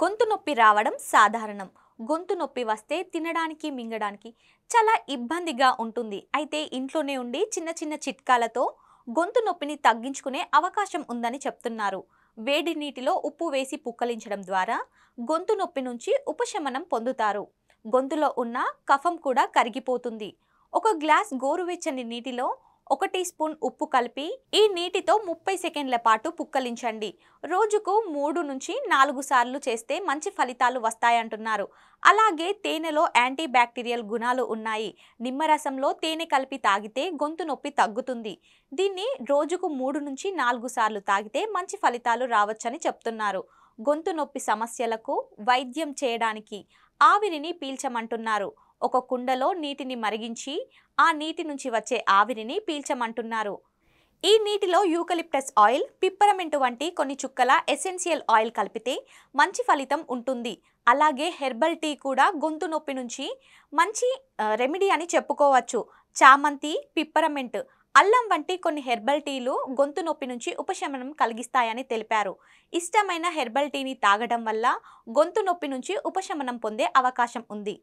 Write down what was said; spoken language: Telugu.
గొంతు నొప్పి రావడం సాధారణం. గొంతు నొప్పి వస్తే తినడానికి, మింగడానికి చాలా ఇబ్బందిగా ఉంటుంది. అయితే ఇంట్లోనే ఉండి చిన్న చిన్న చిట్కాలతో గొంతు నొప్పిని తగ్గించుకునే అవకాశం ఉందని చెప్తున్నారు. వేడి నీటిలో ఉప్పు వేసి పుక్కలించడం ద్వారా గొంతు నొప్పి నుంచి ఉపశమనం పొందుతారు. గొంతులో ఉన్న కఫం కూడా కరిగిపోతుంది. ఒక గ్లాస్ గోరువెచ్చని నీటిలో 1 టీ స్పూన్ ఉప్పు కలిపి ఈ నీటితో 30 సెకండ్ల పాటు పుక్కలించండి. రోజుకు 3 నుంచి 4 సార్లు చేస్తే మంచి ఫలితాలు వస్తాయంటున్నారు. అలాగే తేనెలో యాంటీ బ్యాక్టీరియల్ గుణాలు ఉన్నాయి. నిమ్మరసంలో తేనె కలిపి తాగితే గొంతు నొప్పి తగ్గుతుంది. దీన్ని రోజుకు 3 నుంచి 4 సార్లు తాగితే మంచి ఫలితాలు రావచ్చని చెప్తున్నారు. గొంతు నొప్పి సమస్యలకు వైద్యం చేయడానికి ఆవిరిని పీల్చమంటున్నారు. ఒక కుండలో నీటిని మరిగించి ఆ నీటి నుంచి వచ్చే ఆవిరిని పీల్చమంటున్నారు. ఈ నీటిలో యూకలిప్టస్ ఆయిల్, పిప్పరమెంటు వంటి కొన్ని చుక్కల ఎసెన్షియల్ ఆయిల్ కలిపితే మంచి ఫలితం ఉంటుంది. అలాగే హెర్బల్ టీ కూడా గొంతు నొప్పి నుంచి మంచి రెమెడీ అని చెప్పుకోవచ్చు. చామంతి, పిప్పరమెంట్, అల్లం వంటి కొన్ని హెర్బల్ టీలు గొంతు నొప్పి నుంచి ఉపశమనం కలిగిస్తాయని తెలిపారు. ఇష్టమైన హెర్బల్ టీని తాగడం వల్ల గొంతు నొప్పి నుంచి ఉపశమనం పొందే అవకాశం ఉంది.